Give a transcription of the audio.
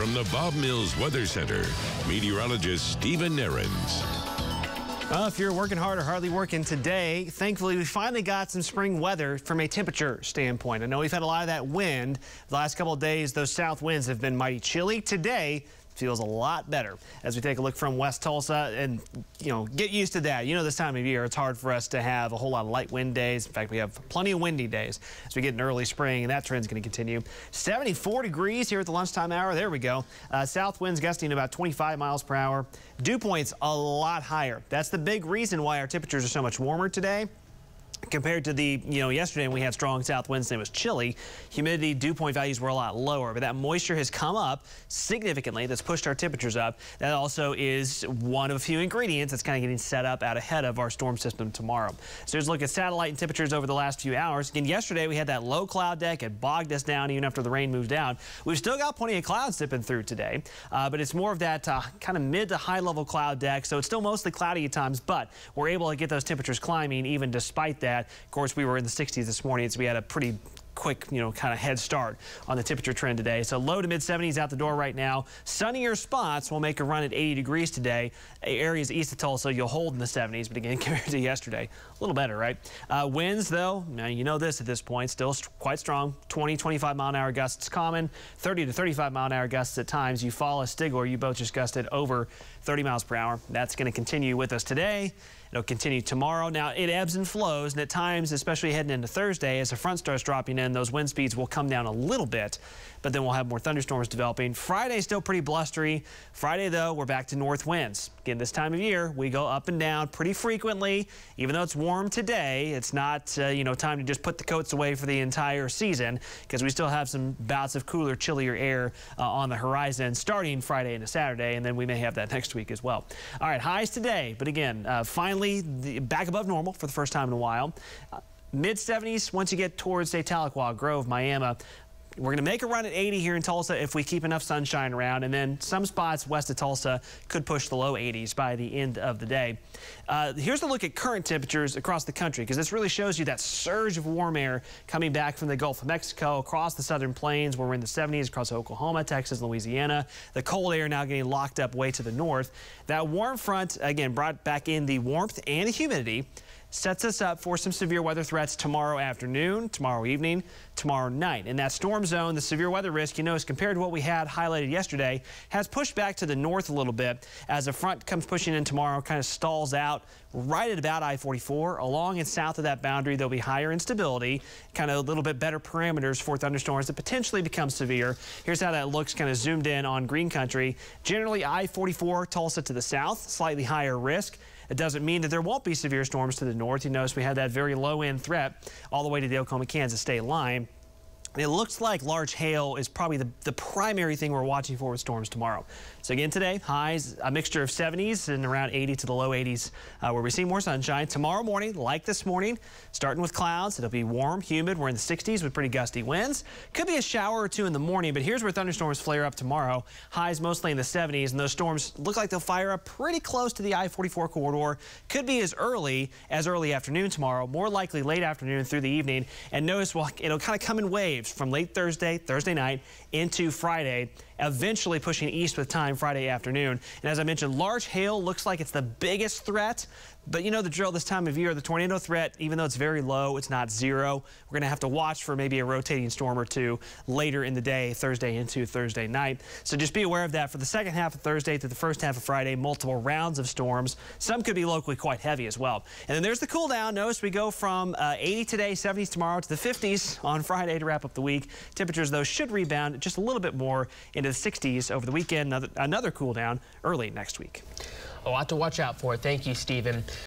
From the Bob Mills Weather Center, meteorologist Stephen Nehrenz. Well, if you're working hard or hardly working today, thankfully we finally got some spring weather from a temperature standpoint. I know we've had a lot of that wind. The last couple of days, those south winds have been mighty chilly. Today feels a lot better as we take a look from West Tulsa and, get used to that. This time of year, it's hard for us to have a whole lot of light wind days. In fact, we have plenty of windy days as we get in early spring, and that trend's going to continue. 74 degrees here at the lunchtime hour. There we go. South winds gusting about 25 miles per hour. Dew points a lot higher. That's the big reason why our temperatures are so much warmer today. Compared to yesterday when we had strong south winds and it was chilly, humidity, dew point values were a lot lower, but that moisture has come up significantly. That's pushed our temperatures up. That also is one of a few ingredients that's kind of getting set up out ahead of our storm system tomorrow. So here's a look at satellite and temperatures over the last few hours. Again, yesterday we had that low cloud deck. It bogged us down even after the rain moved down. We've still got plenty of clouds zipping through today, but it's more of that kind of mid to high level cloud deck. So it's still mostly cloudy at times, but we're able to get those temperatures climbing even despite that. Of course, we were in the 60s this morning, so we had a pretty quick, kind of head start on the temperature trend today. So low to mid 70s out the door right now. Sunnier spots will make a run at 80 degrees today. Areas east of Tulsa you'll hold in the 70s, but again, compared to yesterday, a little better, right? Winds, though, now you know this at this point, still quite strong. 20, 25 mile an hour gusts common, 30 to 35 mile an hour gusts at times. Eufaula, Stigler, you both just gusted over 30 miles per hour. That's going to continue with us today. It'll continue tomorrow. Now, it ebbs and flows, and at times, especially heading into Thursday, as the front starts dropping in, those wind speeds will come down a little bit, but then we'll have more thunderstorms developing. Friday, still pretty blustery. Friday, though, we're back to north winds. Again, this time of year, we go up and down pretty frequently. Even though it's warm today, it's not, time to just put the coats away for the entire season, because we still have some bouts of cooler, chillier air on the horizon starting Friday into Saturday, and then we may have that next week as well. All right, highs today, but again, finally, back above normal for the first time in a while. Mid-70s once you get towards, say, Tahlequah, Grove, Miami. We're going to make a run at 80 here in Tulsa if we keep enough sunshine around, and then some spots west of Tulsa could push the low 80s by the end of the day. Here's a look at current temperatures across the country, because this really shows you that surge of warm air coming back from the Gulf of Mexico across the southern plains where we're in the 70s across Oklahoma, Texas, Louisiana. The cold air now getting locked up way to the north. That warm front, again, brought back in the warmth and the humidity. Sets us up for some severe weather threats tomorrow afternoon, tomorrow evening, tomorrow night. And that storm zone, the severe weather risk, as compared to what we had highlighted yesterday, has pushed back to the north a little bit as the front comes pushing in tomorrow, kind of stalls out right at about I-44. Along and south of that boundary, there'll be higher instability, kind of a little bit better parameters for thunderstorms that potentially become severe. Here's how that looks kind of zoomed in on green country. Generally, I-44, Tulsa to the south, slightly higher risk. It doesn't mean that there won't be severe storms to the north. You notice we had that very low-end threat all the way to the Oklahoma-Kansas state line. It looks like large hail is probably the primary thing we're watching for with storms tomorrow. So again today, highs, a mixture of 70s and around 80 to the low 80s where we see more sunshine. Tomorrow morning, like this morning, starting with clouds, it'll be warm, humid. We're in the 60s with pretty gusty winds. Could be a shower or two in the morning, but here's where thunderstorms flare up tomorrow. Highs mostly in the 70s, and those storms look like they'll fire up pretty close to the I-44 corridor. Could be as early afternoon tomorrow, more likely late afternoon through the evening. And notice it'll kind of come in waves from late Thursday night into Friday, eventually pushing east with time Friday afternoon. And as I mentioned, large hail looks like it's the biggest threat. But you know the drill this time of year, the tornado threat, even though it's very low, it's not zero. We're going to have to watch for maybe a rotating storm or two later in the day, Thursday into Thursday night. So just be aware of that for the second half of Thursday to the first half of Friday, multiple rounds of storms. Some could be locally quite heavy as well. And then there's the cool down. Notice we go from 80 today, 70s tomorrow to the 50s on Friday to wrap up the week. Temperatures, though, should rebound just a little bit more into the 60s over the weekend. Another cool down early next week. A lot to watch out for. Thank you, Stephen.